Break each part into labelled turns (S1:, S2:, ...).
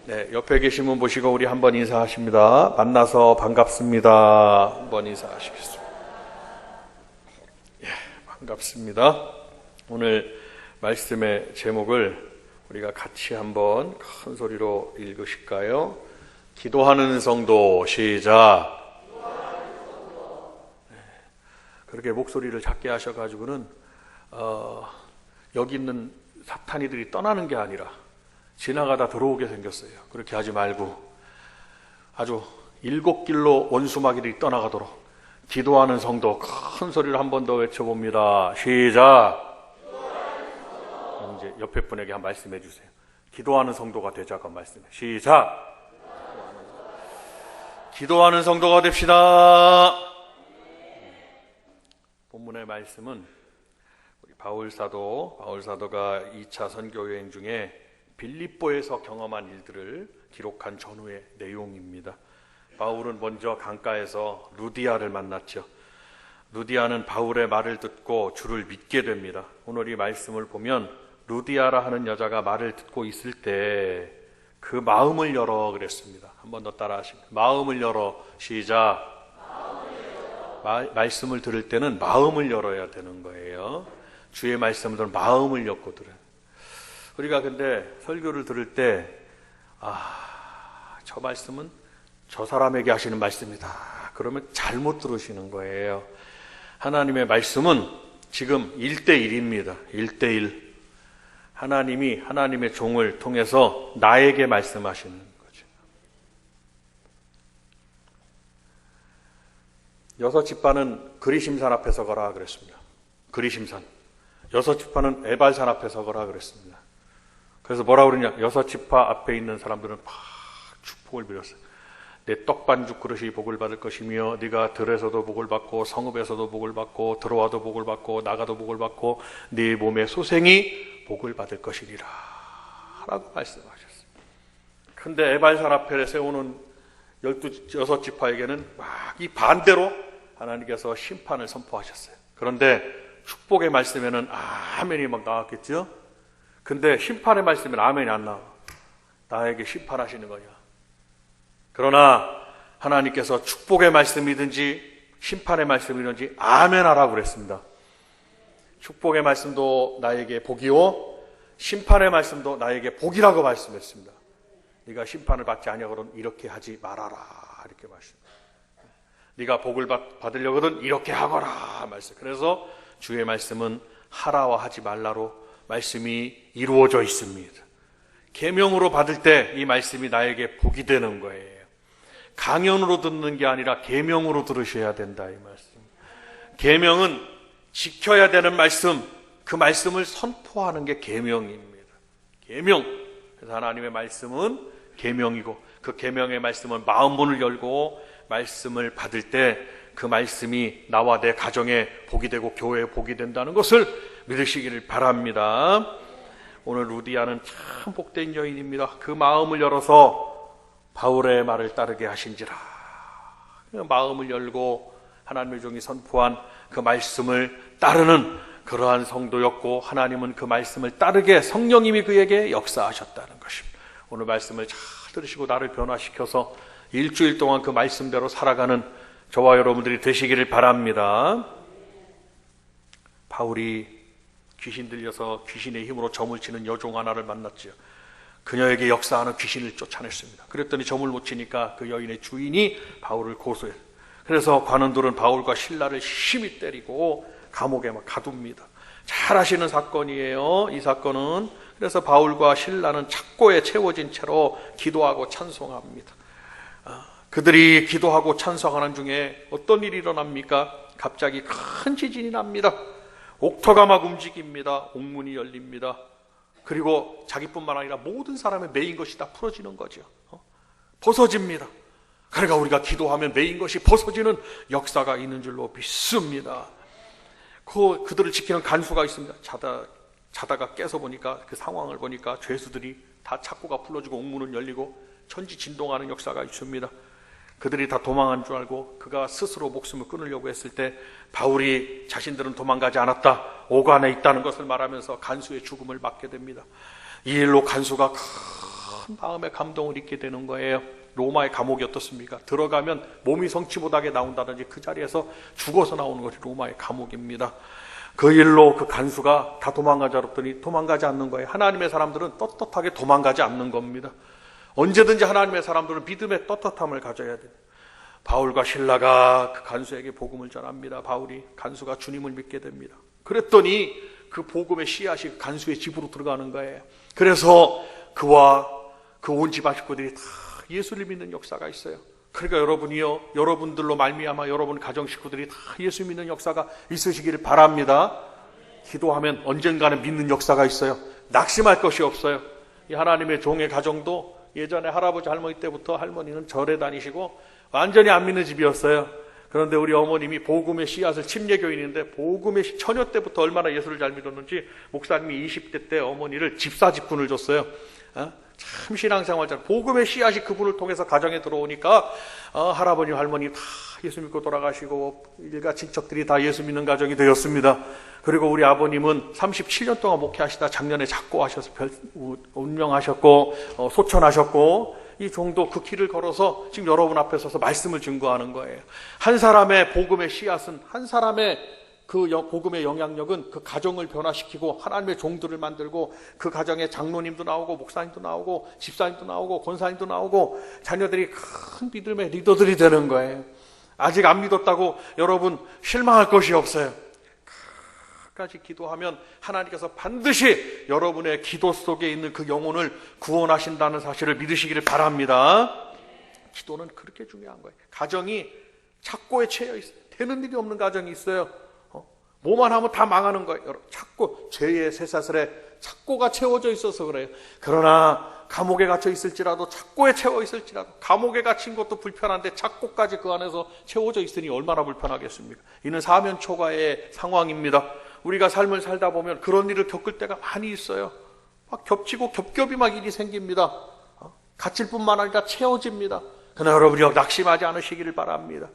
S1: 네, 옆에 계신 분 보시고 우리 한번 인사하십니다. 만나서 반갑습니다. 한번 인사하시겠습니다. 예, 반갑습니다. 오늘 말씀의 제목을 우리가 같이 한번 큰 소리로 읽으실까요? 기도하는 성도. 시작. 네, 그렇게 목소리를 작게 하셔가지고는 여기 있는 사탄이들이 떠나는 게 아니라 지나가다 들어오게 생겼어요. 그렇게 하지 말고 아주 7길로 원수마귀들이 떠나가도록 기도하는 성도. 큰 소리를 한 번 더 외쳐봅니다. 시작. 이제 옆에 분에게 한 말씀해 주세요. 기도하는 성도가 되자고 말씀해. 시작. 기도하는 성도가 됩시다. 본문의 말씀은 우리 바울사도가 2차 선교여행 중에 빌립보에서 경험한 일들을 기록한 전후의 내용입니다. 바울은 먼저 강가에서 루디아를 만났죠. 루디아는 바울의 말을 듣고 주를 믿게 됩니다. 오늘 이 말씀을 보면 루디아라 하는 여자가 말을 듣고 있을 때 그 마음을 열어 그랬습니다. 한 번 더 따라 하십니다. 마음을 열어. 시작. 말씀을 들을 때는 마음을 열어야 되는 거예요. 주의 말씀을 들으면 마음을 열고 들어요. 우리가 근데 설교를 들을 때 저 말씀은 저 사람에게 하시는 말씀이다. 그러면 잘못 들으시는 거예요. 하나님의 말씀은 지금 1대1입니다. 1대1. 하나님이 하나님의 종을 통해서 나에게 말씀하시는 거죠. 6지파는 그리심산 앞에 서거라 그랬습니다. 그리심산. 6지파는 에발산 앞에 서거라 그랬습니다. 그래서 뭐라 그러냐? 6지파 앞에 있는 사람들은 막 축복을 빌었어요. 내 떡반죽 그릇이 복을 받을 것이며 네가 들에서도 복을 받고 성읍에서도 복을 받고 들어와도 복을 받고 나가도 복을 받고 네 몸의 소생이 복을 받을 것이리라 라고 말씀하셨어요. 근데 에발산 앞에 세우는 6지파에게는 막 이 반대로 하나님께서 심판을 선포하셨어요. 그런데 축복의 말씀에는 아멘이 막 나왔겠죠? 근데 심판의 말씀에는 아멘이 안 나와. 나에게 심판하시는 거냐. 그러나 하나님께서 축복의 말씀이든지 심판의 말씀이든지 아멘 하라고 그랬습니다. 축복의 말씀도 나에게 복이요 심판의 말씀도 나에게 복이라고 말씀했습니다. 네가 심판을 받지 아니하거든 이렇게 하지 말아라 이렇게 말씀합니다. 네가 복을 받으려거든 이렇게 하거라 말씀. 그래서 주의 말씀은 하라와 하지 말라로 말씀이 이루어져 있습니다. 계명으로 받을 때 이 말씀이 나에게 복이 되는 거예요. 강연으로 듣는 게 아니라 계명으로 들으셔야 된다 이 말씀. 계명은 지켜야 되는 말씀, 그 말씀을 선포하는 게 계명입니다. 계명. 그래서 하나님의 말씀은 계명이고 그 계명의 말씀은 마음문을 열고 말씀을 받을 때 그 말씀이 나와 내 가정에 복이 되고 교회에 복이 된다는 것을 믿으시기를 바랍니다. 오늘 루디아는 참 복된 여인입니다. 그 마음을 열어서 바울의 말을 따르게 하신지라. 마음을 열고 하나님의 종이 선포한 그 말씀을 따르는 그러한 성도였고 하나님은 그 말씀을 따르게 성령님이 그에게 역사하셨다는 것입니다. 오늘 말씀을 잘 들으시고 나를 변화시켜서 일주일 동안 그 말씀대로 살아가는 저와 여러분들이 되시기를 바랍니다. 바울이 귀신 들려서 귀신의 힘으로 점을 치는 여종 하나를 만났지요. 그녀에게 역사하는 귀신을 쫓아냈습니다. 그랬더니 점을 못 치니까 그 여인의 주인이 바울을 고소해요. 그래서 관원들은 바울과 실라를 심히 때리고 감옥에 막 가둡니다. 잘 아시는 사건이에요. 이 사건은. 그래서 바울과 실라는 착고에 채워진 채로 기도하고 찬송합니다. 그들이 기도하고 찬송하는 중에 어떤 일이 일어납니까? 갑자기 큰 지진이 납니다. 옥토가 막 움직입니다. 옥문이 열립니다. 그리고 자기뿐만 아니라 모든 사람의 매인 것이 다 풀어지는 거죠. 벗어집니다. 그러니까 우리가 기도하면 매인 것이 벗어지는 역사가 있는 줄로 믿습니다. 그들을 지키는 간수가 있습니다. 자다가 깨서 보니까 그 상황을 보니까 죄수들이 다 착고가 풀어지고 옥문은 열리고 천지 진동하는 역사가 있습니다. 그들이 다 도망한 줄 알고 그가 스스로 목숨을 끊으려고 했을 때 바울이 자신들은 도망가지 않았다, 오간에 있다는 것을 말하면서 간수의 죽음을 맞게 됩니다. 이 일로 간수가 큰 마음의 감동을 잊게 되는 거예요. 로마의 감옥이 어떻습니까? 들어가면 몸이 성치 못하게 나온다든지 그 자리에서 죽어서 나오는 것이 로마의 감옥입니다. 그 일로 그 간수가 다 도망가자 그랬더니 도망가지 않는 거예요. 하나님의 사람들은 떳떳하게 도망가지 않는 겁니다. 언제든지 하나님의 사람들은 믿음의 떳떳함을 가져야 돼요. 바울과 실라가 그 간수에게 복음을 전합니다. 바울이 간수가 주님을 믿게 됩니다. 그랬더니 그 복음의 씨앗이 간수의 집으로 들어가는 거예요. 그래서 그와 그 온 집안 식구들이 다 예수를 믿는 역사가 있어요. 그러니까 여러분이요, 여러분들로 말미암아 여러분 가정 식구들이 다 예수 믿는 역사가 있으시기를 바랍니다. 기도하면 언젠가는 믿는 역사가 있어요. 낙심할 것이 없어요. 이 하나님의 종의 가정도 예전에 할아버지 할머니 때부터 할머니는 절에 다니시고 완전히 안 믿는 집이었어요. 그런데 우리 어머님이 복음의 씨앗을 침례교인인데 복음의 처녀 때부터 얼마나 예수를 잘 믿었는지 목사님이 20대 때 어머니를 집사 직분을 줬어요. 참 신앙생활 잘 복음의 씨앗이 그분을 통해서 가정에 들어오니까 할아버지 할머니 다 예수 믿고 돌아가시고 일가 친척들이 다 예수 믿는 가정이 되었습니다. 그리고 우리 아버님은 37년 동안 목회하시다 작년에 작고하셔서 운명하셨고 소천하셨고 이 종도 그 길을 걸어서 지금 여러분 앞에 서서 말씀을 증거하는 거예요. 한 사람의 복음의 씨앗은 한 사람의 그 복음의 영향력은 그 가정을 변화시키고 하나님의 종들을 만들고 그 가정에 장로님도 나오고 목사님도 나오고 집사님도 나오고 권사님도 나오고 자녀들이 큰 믿음의 리더들이 되는 거예요. 아직 안 믿었다고 여러분 실망할 것이 없어요. 끝까지 기도하면 하나님께서 반드시 여러분의 기도 속에 있는 그 영혼을 구원하신다는 사실을 믿으시기를 바랍니다. 기도는 그렇게 중요한 거예요. 가정이 착고에 채여 있어요. 되는 일이 없는 가정이 있어요. 뭐만 하면 다 망하는 거예요. 착고, 죄의 쇠사슬에 착고가 채워져 있어서 그래요. 그러나 감옥에 갇혀 있을지라도 착고에 채워 있을지라도 감옥에 갇힌 것도 불편한데 착고까지 그 안에서 채워져 있으니 얼마나 불편하겠습니까? 이는 사면초가의 상황입니다. 우리가 삶을 살다 보면 그런 일을 겪을 때가 많이 있어요. 막 겹치고 겹겹이 막 일이 생깁니다. 갇힐 뿐만 아니라 채워집니다. 그러나 여러분이 낙심하지 않으시기를 바랍니다.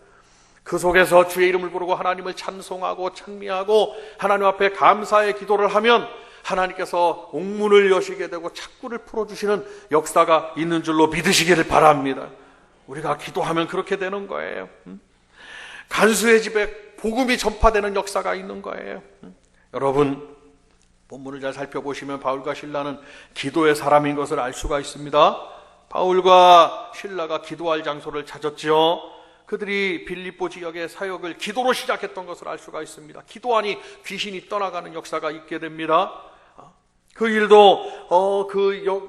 S1: 그 속에서 주의 이름을 부르고 하나님을 찬송하고 찬미하고 하나님 앞에 감사의 기도를 하면 하나님께서 옥문을 여시게 되고 착구를 풀어주시는 역사가 있는 줄로 믿으시기를 바랍니다. 우리가 기도하면 그렇게 되는 거예요. 간수의 집에 복음이 전파되는 역사가 있는 거예요. 여러분 본문을 잘 살펴보시면 바울과 실라는 기도의 사람인 것을 알 수가 있습니다. 바울과 실라가 기도할 장소를 찾았죠. 그들이 빌립보 지역의 사역을 기도로 시작했던 것을 알 수가 있습니다. 기도하니 귀신이 떠나가는 역사가 있게 됩니다. 그 일도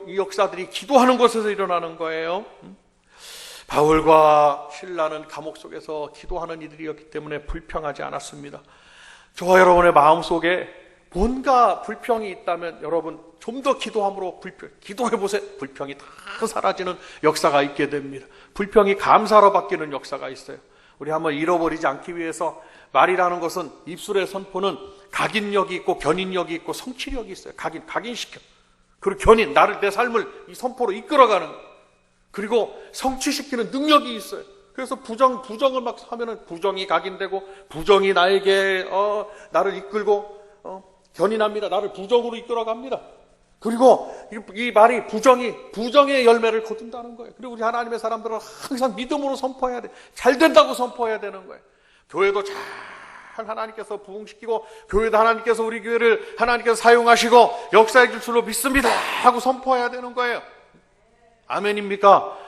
S1: 이 역사들이 기도하는 곳에서 일어나는 거예요. 바울과 실라는 감옥 속에서 기도하는 이들이었기 때문에 불평하지 않았습니다. 저와 여러분의 마음속에 뭔가 불평이 있다면 여러분 좀 더 기도함으로 기도해보세요. 불평이 다 사라지는 역사가 있게 됩니다. 불평이 감사로 바뀌는 역사가 있어요. 우리 한번 잃어버리지 않기 위해서 말이라는 것은 입술의 선포는 각인력이 있고 견인력이 있고 성취력이 있어요. 각인시켜. 그리고 견인, 내 삶을 이 선포로 이끌어가는 거예요. 그리고 성취시키는 능력이 있어요. 그래서 부정을 막 하면은 부정이 각인되고 부정이 나에게 나를 이끌고 견인합니다. 나를 부정으로 이끌어갑니다. 그리고 이 말이 부정의 열매를 거둔다는 거예요. 그리고 우리 하나님의 사람들은 항상 믿음으로 선포해야 돼. 잘 된다고 선포해야 되는 거예요. 교회도 잘 하나님께서 부흥시키고 교회도 하나님께서 우리 교회를 하나님께서 사용하시고 역사해 줄 줄로 믿습니다 하고 선포해야 되는 거예요. 아멘입니까?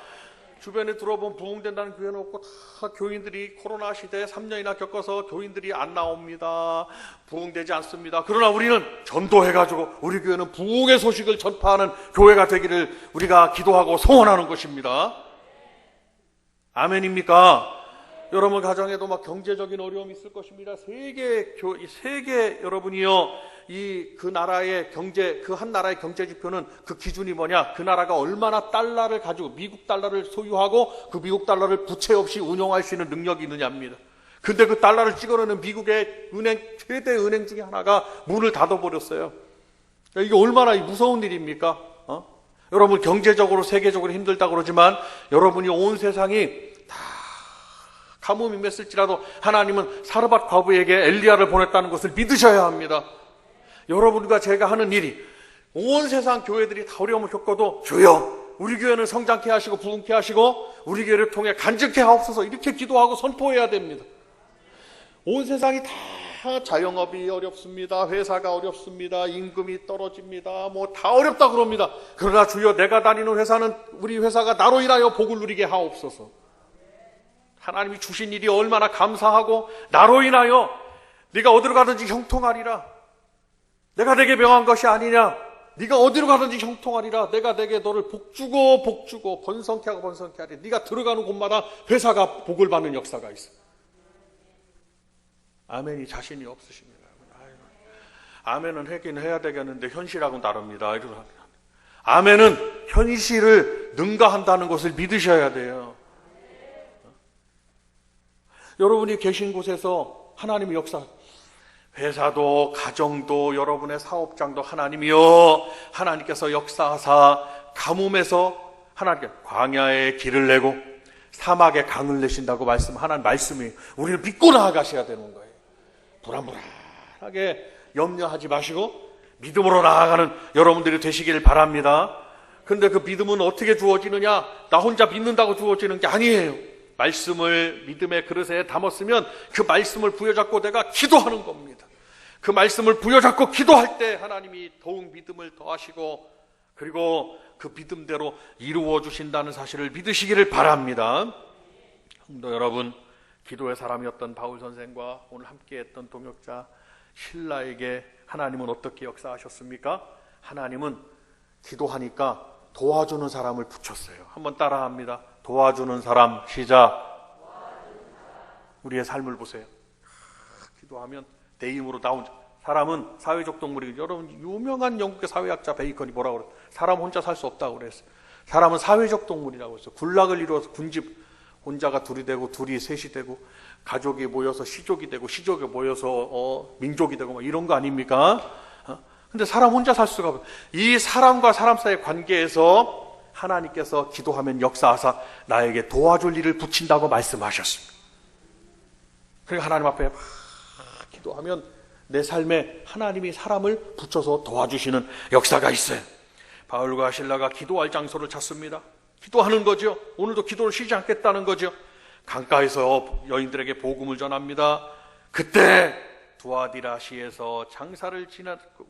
S1: 주변에 들어보면 부흥된다는 교회는 없고 다 교인들이 코로나 시대에 3년이나 겪어서 교인들이 안 나옵니다. 부흥되지 않습니다. 그러나 우리는 전도해가지고 우리 교회는 부흥의 소식을 전파하는 교회가 되기를 우리가 기도하고 소원하는 것입니다. 아멘입니까? 여러분 가정에도 막 경제적인 어려움이 있을 것입니다. 세계 여러분이요, 그 나라의 경제, 그 한 나라의 경제 지표는 그 기준이 뭐냐? 그 나라가 얼마나 달러를 가지고 미국 달러를 소유하고 그 미국 달러를 부채 없이 운용할 수 있는 능력이 있느냐입니다. 근데 그 달러를 찍어내는 미국의 최대 은행 중에 하나가 문을 닫아버렸어요. 이게 얼마나 무서운 일입니까? 여러분 경제적으로 세계적으로 힘들다 그러지만 여러분이 온 세상이 가뭄이 맺을지라도 하나님은 사르밧 과부에게 엘리야를 보냈다는 것을 믿으셔야 합니다. 여러분과 제가 하는 일이 온 세상 교회들이 다 어려움을 겪어도 주여 우리 교회는 성장케 하시고 부흥케 하시고 우리 교회를 통해 간증케 하옵소서 이렇게 기도하고 선포해야 됩니다. 온 세상이 다 자영업이 어렵습니다. 회사가 어렵습니다. 임금이 떨어집니다. 뭐 다 어렵다 그럽니다. 그러나 주여 내가 다니는 회사는 우리 회사가 나로 인하여 복을 누리게 하옵소서. 하나님이 주신 일이 얼마나 감사하고 나로 인하여 네가 어디로 가든지 형통하리라. 내가 내게 명한 것이 아니냐. 네가 어디로 가든지 형통하리라. 내가 내게 너를 복주고 번성케 하고 번성케 하리. 네가 들어가는 곳마다 회사가 복을 받는 역사가 있어. 아멘이 자신이 없으십니다. 아멘은 하긴 해야 되겠는데 현실하고는 다릅니다. 아멘은 현실을 능가한다는 것을 믿으셔야 돼요. 여러분이 계신 곳에서 하나님의 역사, 회사도 가정도 여러분의 사업장도 하나님이요, 하나님께서 역사하사 가뭄에서 하나님께 광야에 길을 내고 사막에 강을 내신다고 하나님 말씀이 우리를 믿고 나아가셔야 되는 거예요. 불안불안하게 염려하지 마시고 믿음으로 나아가는 여러분들이 되시길 바랍니다. 근데 그 믿음은 어떻게 주어지느냐? 나 혼자 믿는다고 주어지는 게 아니에요. 말씀을 믿음의 그릇에 담았으면 그 말씀을 부여잡고 내가 기도하는 겁니다. 그 말씀을 부여잡고 기도할 때 하나님이 더욱 믿음을 더하시고 그리고 그 믿음대로 이루어 주신다는 사실을 믿으시기를 바랍니다. 성도 여러분, 기도의 사람이었던 바울 선생과 오늘 함께했던 동역자 실라에게 하나님은 어떻게 역사하셨습니까? 하나님은 기도하니까 도와주는 사람을 붙였어요. 한번 따라합니다. 도와주는 사람. 시작. 우리의 삶을 보세요. 기도하면 내 힘으로 나온 사람은 사회적 동물이에요. 여러분, 유명한 영국의 사회학자 베이컨이 뭐라고 그랬어요? 사람 혼자 살 수 없다고 그랬어요. 사람은 사회적 동물이라고 했어요. 군락을 이루어서 군집 혼자가 둘이 되고 둘이 셋이 되고 가족이 모여서 시족이 되고 시족이 모여서 민족이 되고 뭐 이런 거 아닙니까? 근데 사람 혼자 살 수가 없어요. 이 사람과 사람 사이의 관계에서 하나님께서 기도하면 역사하사 나에게 도와줄 일을 붙인다고 말씀하셨습니다. 그러니까 하나님 앞에 막 기도하면 내 삶에 하나님이 사람을 붙여서 도와주시는 역사가 있어요. 바울과 실라가 기도할 장소를 찾습니다. 기도하는 거죠. 오늘도 기도를 쉬지 않겠다는 거죠. 강가에서 여인들에게 복음을 전합니다. 그때 두아디라시에서 장사를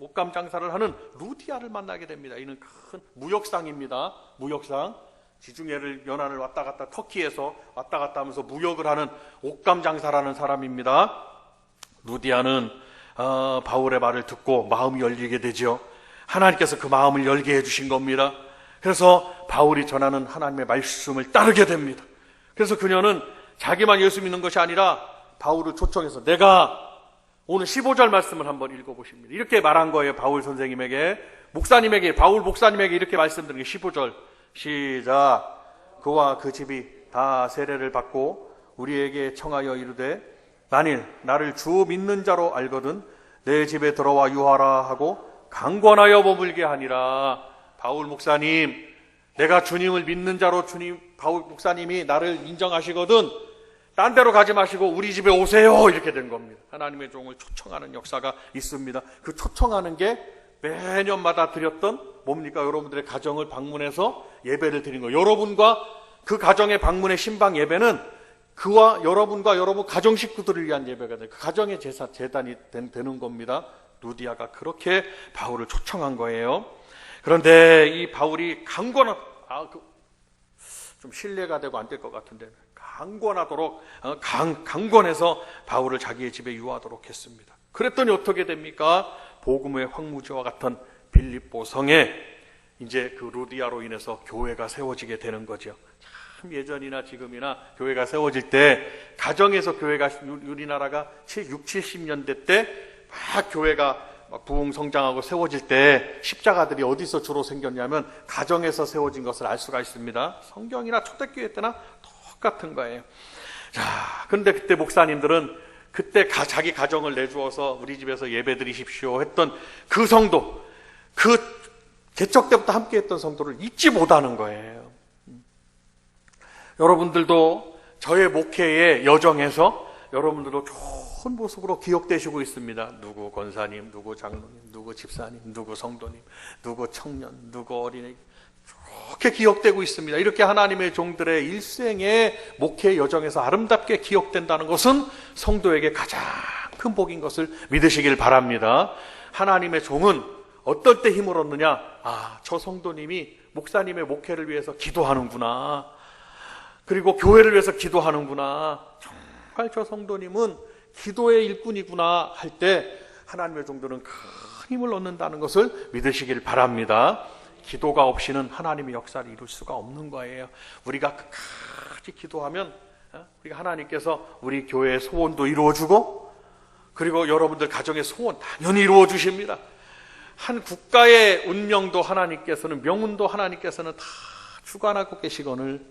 S1: 옷감 장사를 하는 루디아를 만나게 됩니다. 이는 큰 무역상입니다. 무역상. 지중해를 연안을 왔다 갔다 터키에서 왔다 갔다 하면서 무역을 하는 옷감 장사라는 사람입니다. 루디아는 바울의 말을 듣고 마음이 열리게 되죠. 하나님께서 그 마음을 열게 해주신 겁니다. 그래서 바울이 전하는 하나님의 말씀을 따르게 됩니다. 그래서 그녀는 자기만 예수 믿는 것이 아니라 바울을 초청해서 내가 오늘 15절 말씀을 한번 읽어보십니다. 이렇게 말한 거예요. 바울 선생님에게, 목사님에게, 바울 목사님에게 이렇게 말씀드린 게 15절 시작. 그와 그 집이 다 세례를 받고 우리에게 청하여 이르되 만일 나를 주 믿는 자로 알거든 내 집에 들어와 유하라 하고 강권하여 머물게 하니라. 바울 목사님, 내가 주님을 믿는 자로 바울 목사님이 나를 인정하시거든 딴 데로 가지 마시고 우리 집에 오세요. 이렇게 된 겁니다. 하나님의 종을 초청하는 역사가 있습니다. 그 초청하는 게 매년마다 드렸던 뭡니까? 여러분들의 가정을 방문해서 예배를 드린 거예요. 여러분과 그 가정의 방문의 신방 예배는 그와 여러분과 여러분 가정 식구들을 위한 예배가 돼요. 그 가정의 재단이 되는 겁니다. 루디아가 그렇게 바울을 초청한 거예요. 그런데 이 바울이 좀 신뢰가 되고 안 될 것 같은데 강권하도록 강권해서 바울을 자기의 집에 유하도록 했습니다. 그랬더니 어떻게 됩니까? 복음의 황무지와 같은 빌립보 성에 이제 그 루디아로 인해서 교회가 세워지게 되는 거죠. 참 예전이나 지금이나 교회가 세워질 때 가정에서 교회가 우리나라가 60, 70년대 때 막 교회가 부흥 성장하고 세워질 때 십자가들이 어디서 주로 생겼냐면 가정에서 세워진 것을 알 수가 있습니다. 성경이나 초대교회 때나 똑같은 거예요. 자, 그런데 그때 목사님들은 그때 자기 가정을 내주어서 우리 집에서 예배 드리십시오 했던 그 성도, 그 개척 때부터 함께 했던 성도를 잊지 못하는 거예요. 여러분들도 저의 목회의 여정에서 여러분들도 좋은 모습으로 기억되시고 있습니다. 누구 권사님, 누구 장로님, 누구 집사님, 누구 성도님, 누구 청년, 누구 어린이 그렇게 기억되고 있습니다. 이렇게 하나님의 종들의 일생의 목회 여정에서 아름답게 기억된다는 것은 성도에게 가장 큰 복인 것을 믿으시길 바랍니다. 하나님의 종은 어떨 때 힘을 얻느냐? 저 성도님이 목사님의 목회를 위해서 기도하는구나. 그리고 교회를 위해서 기도하는구나. 정말 저 성도님은 기도의 일꾼이구나 할 때 하나님의 종들은 큰 힘을 얻는다는 것을 믿으시길 바랍니다. 기도가 없이는 하나님의 역사를 이룰 수가 없는 거예요. 우리가 끝까지 기도하면 우리가 하나님께서 우리 교회의 소원도 이루어주고, 그리고 여러분들 가정의 소원 당연히 이루어주십니다. 한 국가의 운명도 하나님께서는, 명운도 하나님께서는 다 주관하고 계시거늘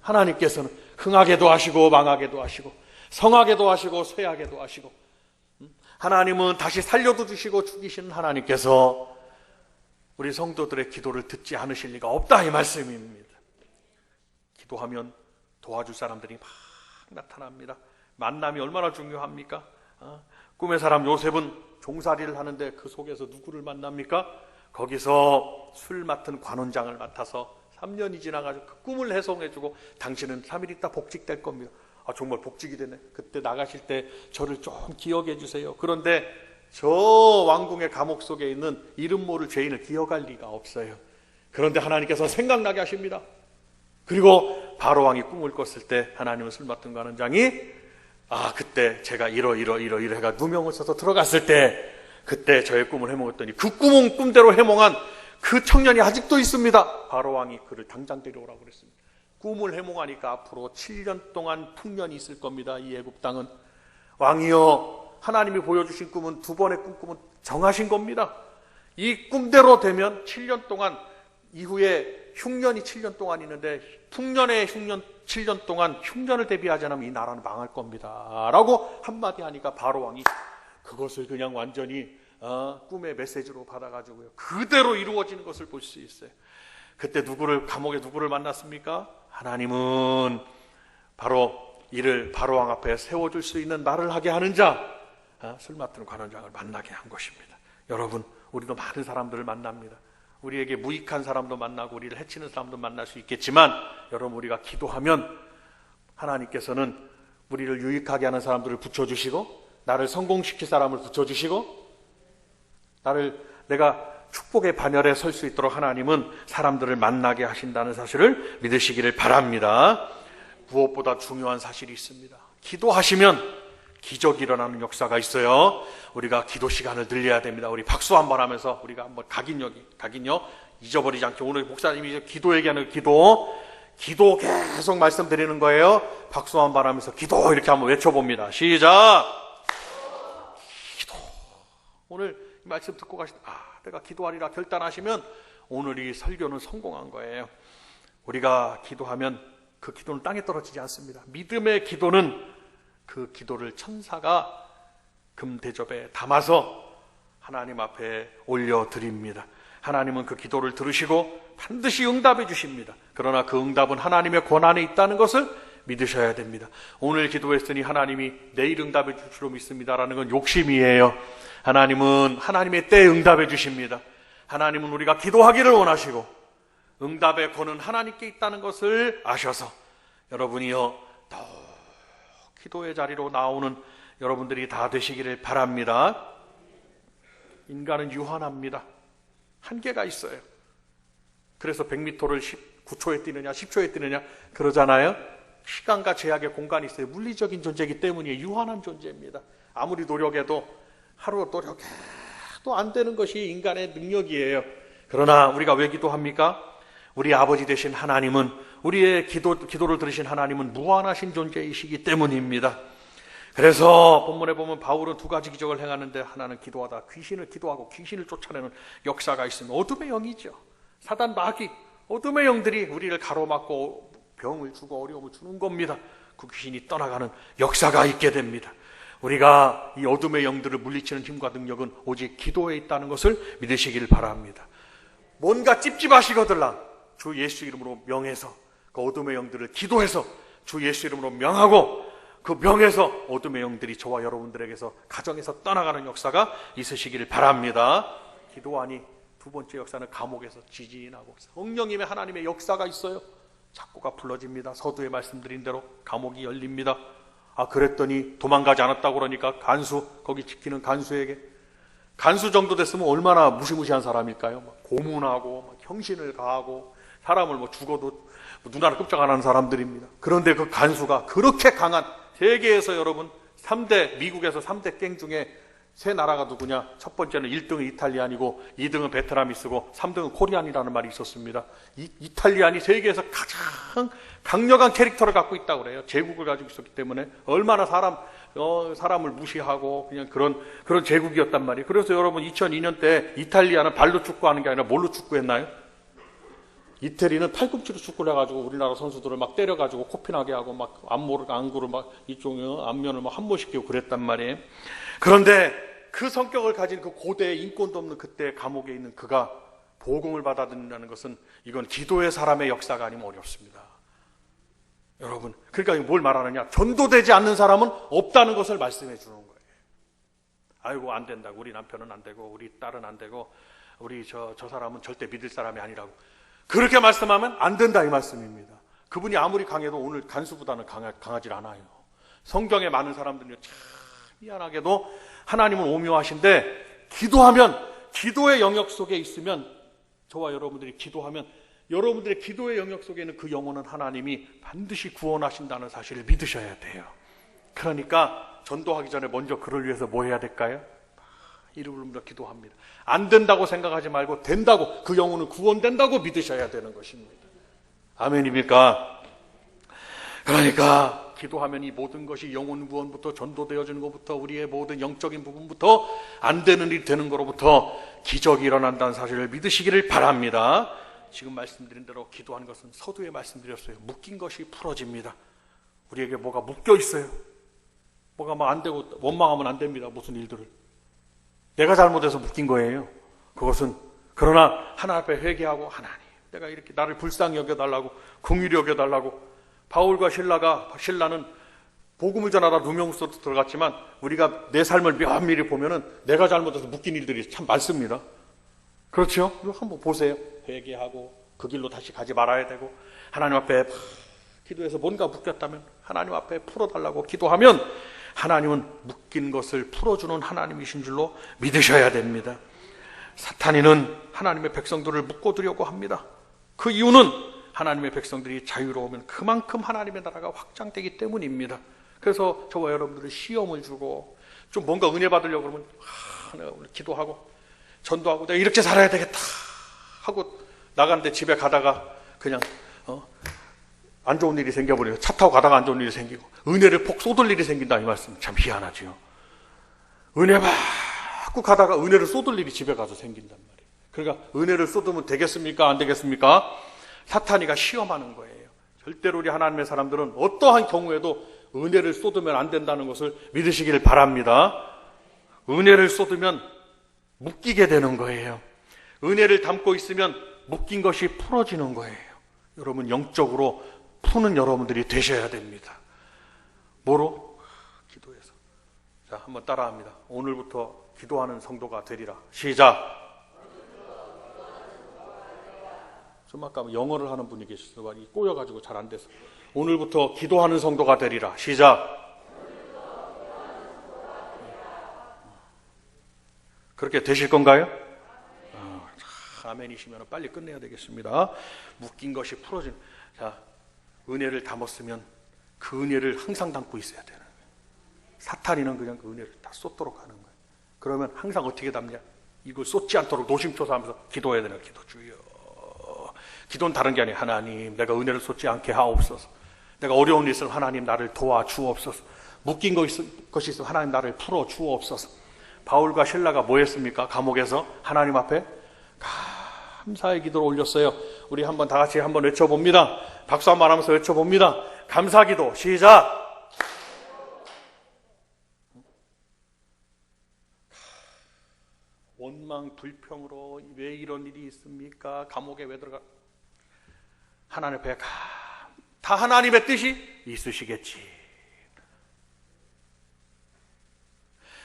S1: 하나님께서는 흥하게도 하시고 망하게도 하시고 성하게도 하시고 쇠하게도 하시고, 하나님은 다시 살려도 주시고 죽이시는 하나님께서 우리 성도들의 기도를 듣지 않으실 리가 없다, 이 말씀입니다. 기도하면 도와줄 사람들이 막 나타납니다. 만남이 얼마나 중요합니까? 꿈의 사람 요셉은 종살이를 하는데 그 속에서 누구를 만납니까? 거기서 술 맡은 관원장을 맡아서 3년이 지나가지고 그 꿈을 해송해주고, 당신은 3일 있다 복직될 겁니다. 정말 복직이 되네. 그때 나가실 때 저를 좀 기억해 주세요. 그런데 저 왕궁의 감옥 속에 있는 이름 모를 죄인을 기억할 리가 없어요. 그런데 하나님께서 생각나게 하십니다. 그리고 바로왕이 꿈을 꿨을 때 하나님은 술 맡은 관원장이 그때 제가 이러 해가 누명을 써서 들어갔을 때 그때 저의 꿈을 해몽했더니 그 꿈대로 해몽한 그 청년이 아직도 있습니다. 바로왕이 그를 당장 데려오라고 그랬습니다. 꿈을 해몽하니까 앞으로 7년 동안 풍년이 있을 겁니다. 이 애굽 땅은. 왕이여, 하나님이 보여주신 꿈은, 두 번의 꿈은 정하신 겁니다. 이 꿈대로 되면 7년 동안 이후에 흉년이 7년 동안 있는데, 풍년의 흉년 7년 동안 흉년을 대비하지 않으면 이 나라는 망할 겁니다 라고 한마디 하니까 바로왕이 그것을 그냥 완전히 꿈의 메시지로 받아가지고요, 그대로 이루어지는 것을 볼 수 있어요. 그때 감옥에 누구를 만났습니까? 하나님은 바로 이를 바로왕 앞에 세워줄 수 있는 말을 하게 하는 자, 술 맡은 관원장을 만나게 한 것입니다. 여러분, 우리도 많은 사람들을 만납니다. 우리에게 무익한 사람도 만나고 우리를 해치는 사람도 만날 수 있겠지만, 여러분, 우리가 기도하면 하나님께서는 우리를 유익하게 하는 사람들을 붙여주시고, 나를 성공시킬 사람을 붙여주시고, 내가 축복의 반열에 설 수 있도록 하나님은 사람들을 만나게 하신다는 사실을 믿으시기를 바랍니다. 무엇보다 중요한 사실이 있습니다. 기도하시면 기적이 일어나는 역사가 있어요. 우리가 기도 시간을 늘려야 됩니다. 우리 박수 한번 하면서 우리가 한번 각인요 잊어버리지 않게, 오늘 목사님이 기도 얘기하는 기도 계속 말씀드리는 거예요. 박수 한번 하면서 기도 이렇게 한번 외쳐봅니다. 시작. 기도. 오늘 이 말씀 듣고 내가 기도하리라 결단하시면 오늘 이 설교는 성공한 거예요. 우리가 기도하면 그 기도는 땅에 떨어지지 않습니다. 믿음의 기도는 그 기도를 천사가 금대접에 담아서 하나님 앞에 올려드립니다. 하나님은 그 기도를 들으시고 반드시 응답해 주십니다. 그러나 그 응답은 하나님의 권한에 있다는 것을 믿으셔야 됩니다. 오늘 기도했으니 하나님이 내일 응답해 줄 줄로 믿습니다라는 건 욕심이에요. 하나님은 하나님의 때에 응답해 주십니다. 하나님은 우리가 기도하기를 원하시고 응답의 권은 하나님께 있다는 것을 아셔서 여러분이요 더욱 기도의 자리로 나오는 여러분들이 다 되시기를 바랍니다. 인간은 유한합니다. 한계가 있어요. 그래서 100m를 9초에 뛰느냐 10초에 뛰느냐 그러잖아요. 시간과 제약의 공간이 있어요. 물리적인 존재이기 때문에 유한한 존재입니다. 아무리 노력해도 하루 노력해도 안 되는 것이 인간의 능력이에요. 그러나 우리가 왜 기도합니까? 우리 아버지 되신 하나님은, 우리의 기도를 들으신 하나님은 무한하신 존재이시기 때문입니다. 그래서 본문에 보면 바울은 두 가지 기적을 행하는데, 하나는 기도하다 귀신을 기도하고 귀신을 쫓아내는 역사가 있으면 어둠의 영이죠. 사단 마귀, 어둠의 영들이 우리를 가로막고 병을 주고 어려움을 주는 겁니다. 그 귀신이 떠나가는 역사가 있게 됩니다. 우리가 이 어둠의 영들을 물리치는 힘과 능력은 오직 기도에 있다는 것을 믿으시길 바랍니다. 뭔가 찝찝하시거들랑 주 예수 이름으로 명해서 그 어둠의 영들을 기도해서 주 예수 이름으로 명하고 그 명해서 어둠의 영들이 저와 여러분들에게서 가정에서 떠나가는 역사가 있으시길 바랍니다. 기도하니 두 번째 역사는 감옥에서 지진하고 성령님의 하나님의 역사가 있어요. 작고가 불러집니다. 서두에 말씀드린 대로 감옥이 열립니다. 그랬더니 도망가지 않았다고 그러니까 거기 지키는 간수에게, 간수 정도 됐으면 얼마나 무시무시한 사람일까요? 고문하고 형신을 가하고 사람을 죽어도 눈알을 끔짝 안 하는 사람들입니다. 그런데 그 간수가 그렇게 강한, 세계에서 여러분 미국에서 3대 갱 중에 세 나라가 누구냐? 첫 번째는 1등은 이탈리안이고 2등은 베트남이 쓰고 3등은 코리안이라는 말이 있었습니다. 이탈리안이 세계에서 가장 강력한 캐릭터를 갖고 있다고 그래요. 제국을 가지고 있었기 때문에 얼마나 사람을 무시하고 그냥 그런 제국이었단 말이에요. 그래서 여러분 2002년 때 이탈리아는 발로 축구하는 게 아니라 뭘로 축구했나요? 이태리는 팔꿈치로 축구를 해가지고 우리나라 선수들을 막 때려가지고 코피나게 하고 막 안구를 막 이쪽에 앞면을 막 함몰시키고 그랬단 말이에요. 그런데 그 성격을 가진 그 고대 인권도 없는 그때 감옥에 있는 그가 복음을 받아들인다는 것은 이건 기도의 사람의 역사가 아니면 어렵습니다. 여러분, 그러니까 뭘 말하느냐? 전도되지 않는 사람은 없다는 것을 말씀해 주는 거예요. 아이고 안 된다고, 우리 남편은 안 되고 우리 딸은 안 되고 우리 저 사람은 절대 믿을 사람이 아니라고 그렇게 말씀하면 안 된다 이 말씀입니다. 그분이 아무리 강해도 오늘 간수보다는 강하질 않아요. 성경에 많은 사람들이 참 미안하게도 하나님은 오묘하신데 기도하면, 기도의 영역 속에 있으면, 저와 여러분들이 기도하면 여러분들의 기도의 영역 속에 있는 그 영혼은 하나님이 반드시 구원하신다는 사실을 믿으셔야 돼요. 그러니까 전도하기 전에 먼저 그를 위해서 뭐 해야 될까요? 이름을 불러 기도합니다. 안 된다고 생각하지 말고 된다고, 그 영혼은 구원된다고 믿으셔야 되는 것입니다. 아멘입니까? 그러니까 기도하면 이 모든 것이 영혼 구원부터 전도되어지는 것부터 우리의 모든 영적인 부분부터 안 되는 일이 되는 것로부터 기적이 일어난다는 사실을 믿으시기를 바랍니다. 지금 말씀드린 대로 기도하는 것은 서두에 말씀드렸어요. 묶인 것이 풀어집니다. 우리에게 뭐가 묶여 있어요. 뭐가 막 안 되고 원망하면 안 됩니다. 무슨 일들을. 내가 잘못해서 묶인 거예요. 그것은 그러나 하나님 앞에 회개하고, 하나님 내가 이렇게 나를 불쌍히 여겨달라고, 긍휼히 여겨달라고. 바울과 신라는 복음을 전하다 누명으로 들어갔지만 우리가 내 삶을 면밀히 보면은 내가 잘못해서 묶인 일들이 참 많습니다. 그렇죠? 한번 보세요. 회개하고 그 길로 다시 가지 말아야 되고, 하나님 앞에 기도해서 뭔가 묶였다면 하나님 앞에 풀어달라고 기도하면 하나님은 묶인 것을 풀어주는 하나님이신 줄로 믿으셔야 됩니다. 사탄이는 하나님의 백성들을 묶어두려고 합니다. 그 이유는 하나님의 백성들이 자유로우면 그만큼 하나님의 나라가 확장되기 때문입니다. 그래서 저와 여러분들은 시험을 주고 좀 뭔가 은혜 받으려고 그러면 내가 오늘 기도하고 전도하고 내가 이렇게 살아야 되겠다 하고 나가는데 집에 가다가 그냥 안 좋은 일이 생겨버려요. 차 타고 가다가 안 좋은 일이 생기고 은혜를 폭 쏟을 일이 생긴다 이 말씀 참 희한하죠. 은혜 받고 가다가 은혜를 쏟을 일이 집에 가서 생긴단 말이에요. 그러니까 은혜를 쏟으면 되겠습니까? 안 되겠습니까? 사탄이가 시험하는 거예요. 절대로 우리 하나님의 사람들은 어떠한 경우에도 은혜를 쏟으면 안 된다는 것을 믿으시기를 바랍니다. 은혜를 쏟으면 묶이게 되는 거예요. 은혜를 담고 있으면 묶인 것이 풀어지는 거예요. 여러분 영적으로 푸는 여러분들이 되셔야 됩니다. 뭐로? 기도해서. 자, 한번 따라합니다. 오늘부터 기도하는 성도가 되리라. 시작. 좀 아까 영어를 하는 분이 계셨어요. 꼬여가지고 잘 안 돼서. 오늘부터 기도하는 성도가 되리라. 시작. 그렇게 되실 건가요? 아멘이시면 빨리 끝내야 되겠습니다. 묶인 것이 풀어진. 자, 은혜를 담았으면 그 은혜를 항상 담고 있어야 되는 거예요. 사탄이는 그냥 그 은혜를 다 쏟도록 하는 거예요. 그러면 항상 어떻게 담냐? 이걸 쏟지 않도록 노심초사하면서 기도해야 되는 기도 주여. 기도는 다른 게 아니에요. 하나님 내가 은혜를 쏟지 않게 하옵소서. 내가 어려운 일 있으면 하나님 나를 도와주옵소서. 묶인 것이 있으면 하나님 나를 풀어주옵소서. 바울과 신라가 뭐 했습니까? 감옥에서 하나님 앞에 감사의 기도를 올렸어요. 우리 한번 다 같이 한번 외쳐봅니다. 박수 한번 하면서 외쳐봅니다. 감사기도 시작. 원망 불평으로 왜 이런 일이 있습니까? 감옥에 왜 들어가? 하나님 앞에 다 하나님의 뜻이 있으시겠지.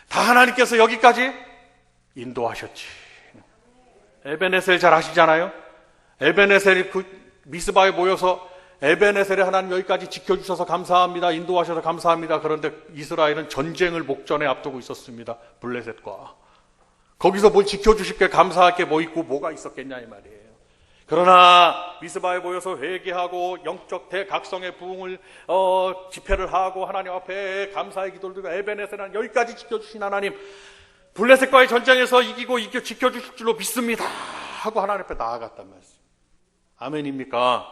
S1: 다 하나님께서 여기까지 인도하셨지. 에베네셀 잘 아시잖아요. 에베네셀이 그 미스바에 모여서 에베네셀에 하나님 여기까지 지켜주셔서 감사합니다. 인도하셔서 감사합니다. 그런데 이스라엘은 전쟁을 목전에 앞두고 있었습니다. 블레셋과. 거기서 뭘 지켜주실 게 감사할 게 뭐 있고 뭐가 있었겠냐 이 말이에요. 그러나 미스바에 모여서 회개하고 영적 대각성의 부흥을 집회를 하고 하나님 앞에 감사의 기도를 드리고 에베네셀은 여기까지 지켜주신 하나님, 블레셋과의 전쟁에서 이기고 지켜주실 줄로 믿습니다 하고 하나님 앞에 나아갔단 말씀. 아멘입니까?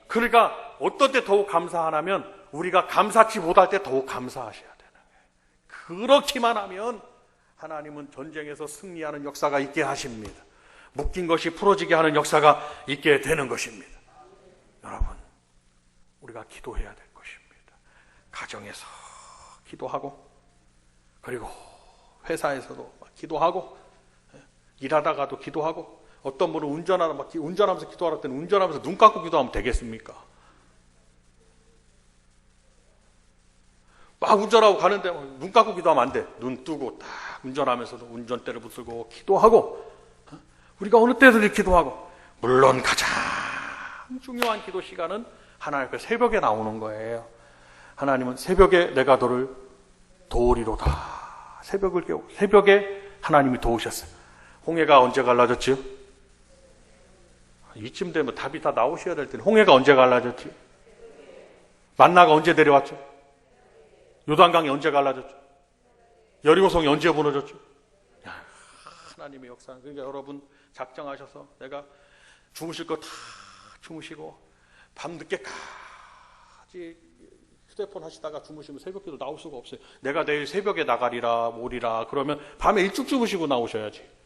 S1: 그러니까 어떤 때 더욱 감사하냐면 우리가 감사치 못할 때 더욱 감사하셔야 되는 거예요. 그렇기만 하면 하나님은 전쟁에서 승리하는 역사가 있게 하십니다. 묶인 것이 풀어지게 하는 역사가 있게 되는 것입니다. 여러분, 우리가 기도해야 될 것입니다. 가정에서 기도하고, 그리고 회사에서도 기도하고, 일하다가도 기도하고, 어떤 분은 운전하면서 기도하라 때는 운전하면서 눈 감고 기도하면 되겠습니까? 막 운전하고 가는데 눈 감고 기도하면 안 돼. 눈 뜨고 딱 운전하면서도 운전대를 붙들고 기도하고, 우리가 어느 때든지 기도하고, 물론 가장 중요한 기도 시간은 하나님 앞에 새벽에 나오는 거예요. 하나님은 새벽에 내가 너를 도우리로다. 새벽에 하나님이 도우셨어요. 홍해가 언제 갈라졌지요? 이쯤 되면 답이 다 나오셔야 될 텐데 홍해가 언제 갈라졌지? 만나가 언제 내려왔죠? 요단강이 언제 갈라졌죠? 여리고성이 언제 무너졌죠? 하나님의 역사. 그러니까 여러분 작정하셔서 내가 주무실 거 다 주무시고 밤늦게까지 휴대폰 하시다가 주무시면 새벽기도 나올 수가 없어요. 내가 내일 새벽에 나가리라 오리라 그러면 밤에 일찍 주무시고 나오셔야지.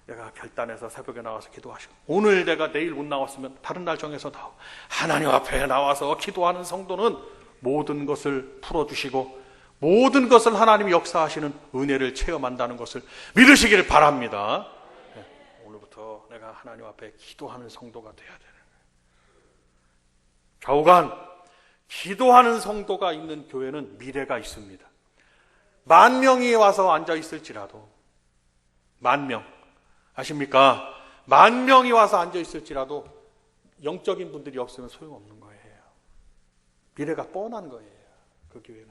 S1: 내가 결단해서 새벽에 나와서 기도하시고, 오늘 내가 내일 못 나왔으면 다른 날 정해서 나오고, 하나님 앞에 나와서 기도하는 성도는 모든 것을 풀어주시고 모든 것을 하나님이 역사하시는 은혜를 체험한다는 것을 믿으시기를 바랍니다. 오늘부터 내가 하나님 앞에 기도하는 성도가 돼야 되는 거예요. 좌우간 기도하는 성도가 있는 교회는 미래가 있습니다. 10,000명이 와서 앉아 있을지라도, 10,000명 아십니까? 10,000명이 와서 앉아 있을지라도 영적인 분들이 없으면 소용없는 거예요. 미래가 뻔한 거예요. 그 교회는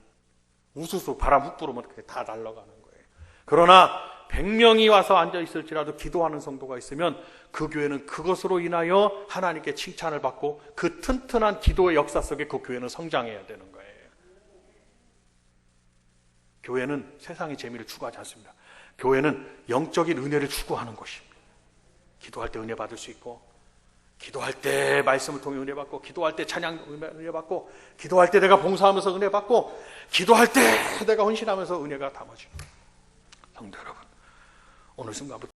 S1: 우수수 바람 훅 불으면 다 날아가는 거예요. 그러나 100명이 와서 앉아 있을지라도 기도하는 성도가 있으면 그 교회는 그것으로 인하여 하나님께 칭찬을 받고 그 튼튼한 기도의 역사 속에 그 교회는 성장해야 되는 거예요. 교회는 세상의 재미를 추구하지 않습니다. 교회는 영적인 은혜를 추구하는 것입니다. 기도할 때 은혜 받을 수 있고, 기도할 때 말씀을 통해 은혜 받고, 기도할 때 찬양 은혜 받고, 기도할 때 내가 봉사하면서 은혜 받고, 기도할 때 내가 헌신하면서 은혜가 담아집니다. 성도 여러분, 오늘 순간부터